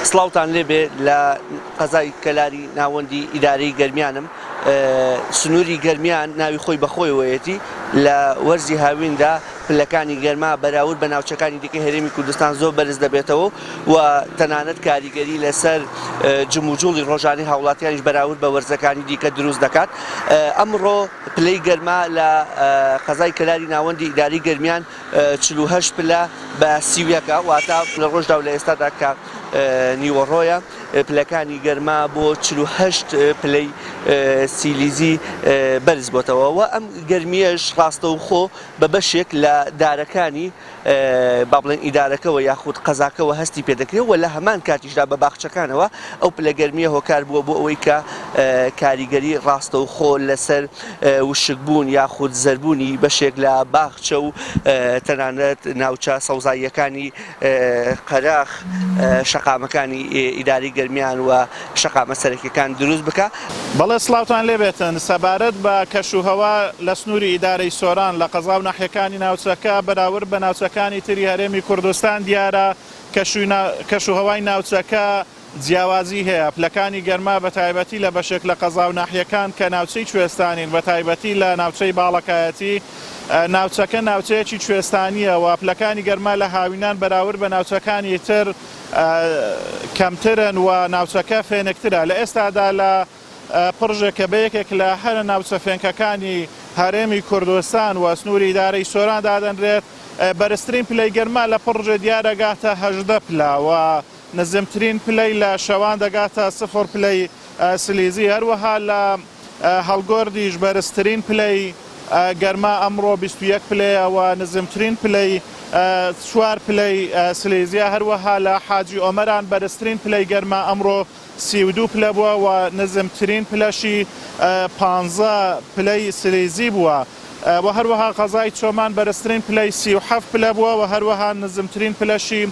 سڵاوتان لێبێ لە قەزای کەلاری ناوەندی ئیدارەی گەرمیانم. سنووری گەرمیان ناوی خۆی بەخۆیەوەیەتی لە وەرزی هاویندا پلەکانی گەرما بەراورد بە ناوچەکانی دیکەی هەرێمی کوردستان زۆر بەرز دەبێتەوە و تەنانەت کاریگەری لەسەر جموجوڵی ڕۆژانەی هاوڵاتیانیش بەراورد بە وەرزەکانی دیکە دروست دەکات. ئەمڕۆ پلەی گەرما لە قەزای کەلاری ناوەندی ئیدارەی گەرمیان 48 پلە بە 31 واتە لە ڕۆژدا و لە ئێستادا کە نیوەڕۆیە پلەکانی گەرما بۆ 48 پلەی سیلیزی بەرز بۆتەوە و ئەم گەرمیەش ڕاستەوخۆ بە بەشێک لە دارەکانی با بڵێن ئیدارەکەەوە یاخود قەزاکەوە هەستی پێدەکرێت و لە هەمان کاتیشدا بە باخچەکانەوە ئەو پلە گەرمیە هۆکار بووە بۆ ئەوەی کە کاریگەری ڕاستەوخۆ لەسەر وشکبوون یاخود زەربوونی بەشێک لە باخچە و تەنانەت ناوچە سەوزاییەکانی قەراخ شەقامەکانی ئیداری گەرمیان و شەقامە سەرەکیەکان دروست بکە. بەڵێ سڵاوتان لێبێتن سەبارەت بە کەشوهەوا لە سنووری ئیدارەی سۆران لە قەزا و ناحیەکانی ناوچەکە بەراورد بە ناوچەکانی تری هەرێمی کوردستان دیارە کەشوهەوای ناوچەکە جیاوازی هەیە. پلەکانی گەرما بە تایبەتی لە بەشێک لە قەزا و ناحیەکان کە ناوچەی کوێستانین بە تایبەتی لە ناوچەی باڵەکایەتی ناوچەکە ناوچەیەکی کوێستانیە و پلەکانی گەرما لە هاوینان بەراورد بە ناوچەکانی تر کەمترن و ناوچەکە فێنکترە. لە ئێستادا لە پڕژێک کە بەیەکێک لە هەر ناوچە فێنکەکانی هەرێمی کوردستان و سنووری ئیدارەی سۆران دادەنرێت بەرزترین پلەی گەرما لە پڕژێ دیارەگاتە 18 پلە و نزمترین پلەی لە شەوان دەگاتە 0 پلەی سلیزی. هەروەها لە هەڵگۆردیش بەرزترین پلەی گەرما ئەمڕۆ 21 پلەیەوە نزمترین پلەی 4 پلەی سلیزیە. هەروەها لە حاجی ئۆمەران بەرزترین پلەی گەرما ئەمڕۆ 32 پلە بووە و نزمترین پلەشی 15 پلەی سلیزی بووە و هەروەها قەزای چۆمان بەرزترین پلەی 37 پلە بووە و هەروەها نزمترین پلەشی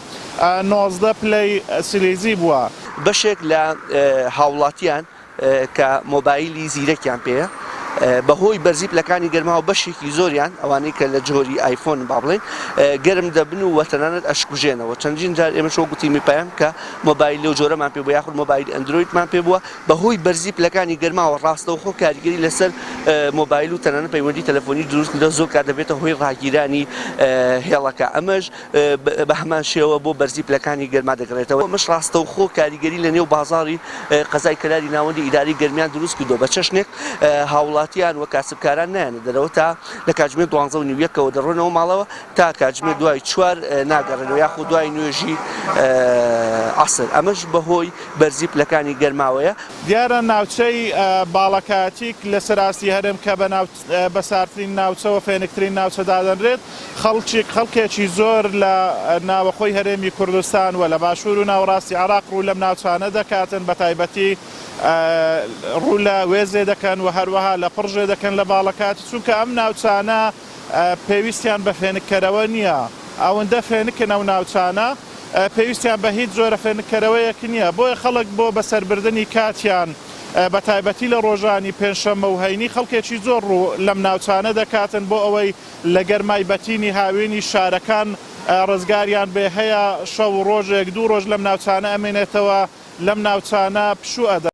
19 پلەی سلیزی بووە. بەشێک لە هاوڵاتیان کە مۆبایلی زیرەکیان پێیە بەهۆی بەرزی پلەکانی گەرماوە بەشێکی زۆریان ئەوانەی کە لە جۆری ئایفۆن با بڵێن گەرم دەبن و تەنانەت ئەشکوژێنەوە. چەندین جار ئێمە شۆ گوتی میپایان کە مۆبایل لەو جۆرەمان پێ بووە یاخود مۆبایل ئەندرویدمان پێ بووە بەهۆی بەرزی پلەکانی گەرماوە ڕاستەوخۆ کاریگەری لەسەر مۆبایل و تەنانەت پەیوەندی تەلەفۆنی دروست کردە زۆر کات دەبێتە هۆی ڕاگیرانی هێڵەکە. ئەمەش بە هەمان شێوە بۆ بەرزی پلەکانی گەرما دەگرێتەوە. ئەمەش ڕاستەوخۆ کاریگەری لە نێو بازاڕی قەزای کەلاری ناوەندی ئیداری گەرمیان دروست کردەوە بە چەشنێک هاوڵاتیان و کاسبکاران نایەنە دەرەوە تا لە کاتژمێر 12:30 دەڕۆنەوە ماڵەوە تا کاتژمێر دوای 4 ناگەڕێنەوە یاخود دوای نوێژی عەسر. ئەمەش بەهۆی بەرزی پلەکانی گەرماوەیە. دیارە ناوچەی باڵەکایەتی لە سەراستی هەرێم کە بە ساردترین ناوچە و فێنکترین ناوچە دادەنرێت خەڵکێکی زۆر لە ناوەخۆی هەرێمی کوردستان و لە باشوور و ناوەڕاستی عێراق ڕوو لەم ناوچانە دەکاتن بە تایبەتی ڕوو لە وێزێ دەکەن و هەروەها لە پڕژێ دەکەن لە باڵەکاتی چونکە ئەم ناوچانە پێویستیان بە فێنکەرەوە نییە. ئەوەندە فێنکن ئەو ناوچانە پێویستیان بە هیچ جۆرە فێنکەرەوەیەک نییە بۆیە خەڵک بۆ بەسەربردننی کاتیان بە تایبەتی لە ڕۆژانی پێنجشەممە و هەینی خەڵکێکی زۆر ڕوو لەم ناوچانە دەکاتن بۆ ئەوەی لە گەرمای بەتینی هاوێنی شارەکان ڕزگاریان بێ هەیە شەو ڕۆژێک 2 ڕۆژ لەم ناوچانە ئەمێنێتەوە لەم ناوچانە پشوو ئەدە.